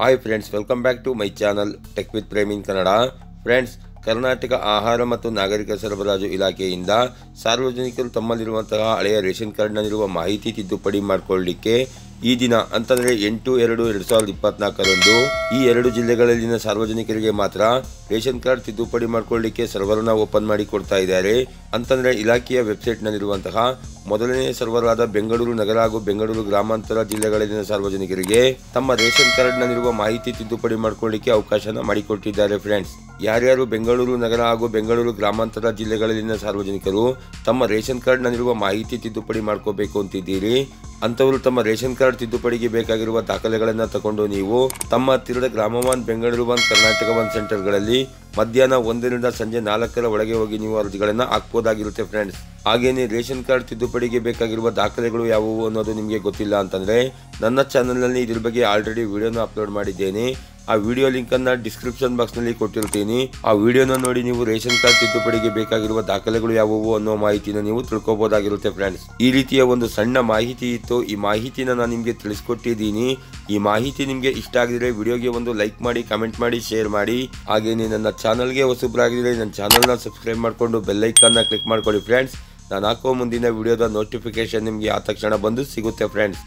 Hi friends, welcome back to my channel tech with Prem in Kannada. Friends, Karnataka ಆಹಾರ ಮತ್ತು ನಾಗರಿಕ ಸರಬರಾಜು ಇಲಾಖೆಯಿಂದ ಸಾರ್ವಜನಿಕರು ತಮ್ಮಲ್ಲಿರುವಂತಹ ಹಳೆಯ ರೇಷನ್ ಕಾರ್ಡ್ನಲ್ಲಿರುವ ಮಾಹಿತಿ ತಿದ್ದುಪಡಿ ಮಾಡಿಕೊಳ್ಳಲಿಕ್ಕೆ ಈ ದಿನ ಅಂತಂದರೆ 8/2/2024ರಂದು ಈ 2 ಜಿಲ್ಲೆಗಳಲ್ಲಿನ ಸಾರ್ವಜನಿಕರಿಗೆ ಮಾತ್ರ ರೇಷನ್ ಕಾರ್ಡ್ ತಿದ್ದುಪಡಿ ಮಾಡಿಕೊಳ್ಳಲಿಕ್ಕೆ ಸರ್ವರ್ನ ಓಪನ್ ಮಾಡಿ ಕೊಡ್ತಾ ಇದ್ದಾರೆ. ಅಂತಂದರೆ ಇಲಾಖೆಯ ವೆಬ್ಸೈಟ್ನಲ್ಲಿರುವಂತಹ ಮೊದಲನೇ ಸರ್ವರ್ ಆದ ಬೆಂಗಳೂರು ನಗರ ಹಾಗೂ ಬೆಂಗಳೂರು ಗ್ರಾಮಾಂತರ ಜಿಲ್ಲೆಗಳಲ್ಲಿನ ಸಾರ್ವಜನಿಕರಿಗೆ ತಮ್ಮ ರೇಷನ್ ಕಾರ್ಡ್ನಲ್ಲಿರುವ ಮಾಹಿತಿ ತಿದ್ದುಪಡಿ ಮಾಡಿಕೊಳ್ಳಲಿಕ್ಕೆ ಅವಕಾಶನ ಮಾಡಿಕೊಟ್ಟಿದ್ದಾರೆ. ಫ್ರೆಂಡ್ಸ್, ಯಾರ್ಯಾರು ಬೆಂಗಳೂರು ನಗರ ಹಾಗೂ ಬೆಂಗಳೂರು ಗ್ರಾಮಾಂತರ ಜಿಲ್ಲೆಗಳಲ್ಲಿನ ಸಾರ್ವಜನಿಕರು ತಮ್ಮ ರೇಷನ್ ಕಾರ್ಡ್ನಲ್ಲಿರುವ ಮಾಹಿತಿ ತಿದ್ದುಪಡಿ ಮಾಡ್ಕೋಬೇಕು ಅಂತಿದ್ದೀರಿ, ಅಂಥವರು ತಮ್ಮ ರೇಷನ್ ಕಾರ್ಡ್ ತಿದ್ದುಪಡಿಗೆ ಬೇಕಾಗಿರುವ ದಾಖಲೆಗಳನ್ನು ತಗೊಂಡು ನೀವು ತಮ್ಮ ಹತ್ತಿರದ ಗ್ರಾಮ 1, ಬೆಂಗಳೂರು 1, ಕರ್ನಾಟಕ 1 ಸೆಂಟರ್ಗಳಲ್ಲಿ ಮಧ್ಯಾಹ್ನ 1ರಿಂದ ಸಂಜೆ 4ರ ಒಳಗೆ ಹೋಗಿ ನೀವು ಅರ್ಜಿಗಳನ್ನು ಹಾಕ್ಬೋದಾಗಿರುತ್ತೆ. ಫ್ರೆಂಡ್ಸ್, ಹಾಗೇನೇ ರೇಷನ್ ಕಾರ್ಡ್ ತಿದ್ದುಪಡಿಗೆ ಬೇಕಾಗಿರುವ ದಾಖಲೆಗಳು ಯಾವುವು ಅನ್ನೋದು ನಿಮಗೆ ಗೊತ್ತಿಲ್ಲ ಅಂತಂದರೆ ನನ್ನ ಚಾನಲ್ನಲ್ಲಿ ಇದ್ರ ಬಗ್ಗೆ ಆಲ್ರೆಡಿ ವಿಡಿಯೋನ ಅಪ್ಲೋಡ್ ಮಾಡಿದ್ದೇನೆ. ಆ ವಿಡಿಯೋ ಲಿಂಕನ್ನು ಡಿಸ್ಕ್ರಿಪ್ಷನ್ ಬಾಕ್ಸ್ನಲ್ಲಿ ಕೊಟ್ಟಿರ್ತೀನಿ. ಆ ವಿಡಿಯೋನ ನೋಡಿ ನೀವು ರೇಷನ್ ಕಾರ್ಡ್ ತಿದ್ದುಪಡಿಗೆ ಬೇಕಾಗಿರುವ ದಾಖಲೆಗಳು ಯಾವುವು ಅನ್ನೋ ಮಾಹಿತಿನ ನೀವು ತಿಳ್ಕೊಬೋದಾಗಿರುತ್ತೆ. ಫ್ರೆಂಡ್ಸ್, ಈ ರೀತಿಯ ಒಂದು ಸಣ್ಣ ಮಾಹಿತಿ ಇತ್ತು. ಈ ಮಾಹಿತಿನ ನಾನು ನಿಮಗೆ ತಿಳಿಸ್ಕೊಟ್ಟಿದ್ದೀನಿ. ಈ ಮಾಹಿತಿ ನಿಮಗೆ ಇಷ್ಟ ಆಗಿದ್ರೆ ವಿಡಿಯೋಗೆ ಒಂದು ಲೈಕ್ ಮಾಡಿ, ಕಮೆಂಟ್ ಮಾಡಿ, ಶೇರ್ ಮಾಡಿ. ಹಾಗೇನೇ ನನ್ನ ಚಾನಲ್ಗೆ ಹೊಸಬ್ರಾಗಿದ್ರೆ ನನ್ನ ಚಾನಲ್ನ ಸಬ್ಸ್ಕ್ರೈಬ್ ಮಾಡಿಕೊಂಡು ಬೆಲ್ ಐಕಾನ್ನ ಕ್ಲಿಕ್ ಮಾಡ್ಕೊಳ್ಳಿ. ಫ್ರೆಂಡ್ಸ್, ನಾನು ಹಾಕೋ ಮುಂದಿನ ವಿಡಿಯೋದ ನೋಟಿಫಿಕೇಶನ್ ನಿಮಗೆ ಆ ತಕ್ಷಣ ಬಂದು ಸಿಗುತ್ತೆ. ಫ್ರೆಂಡ್ಸ್.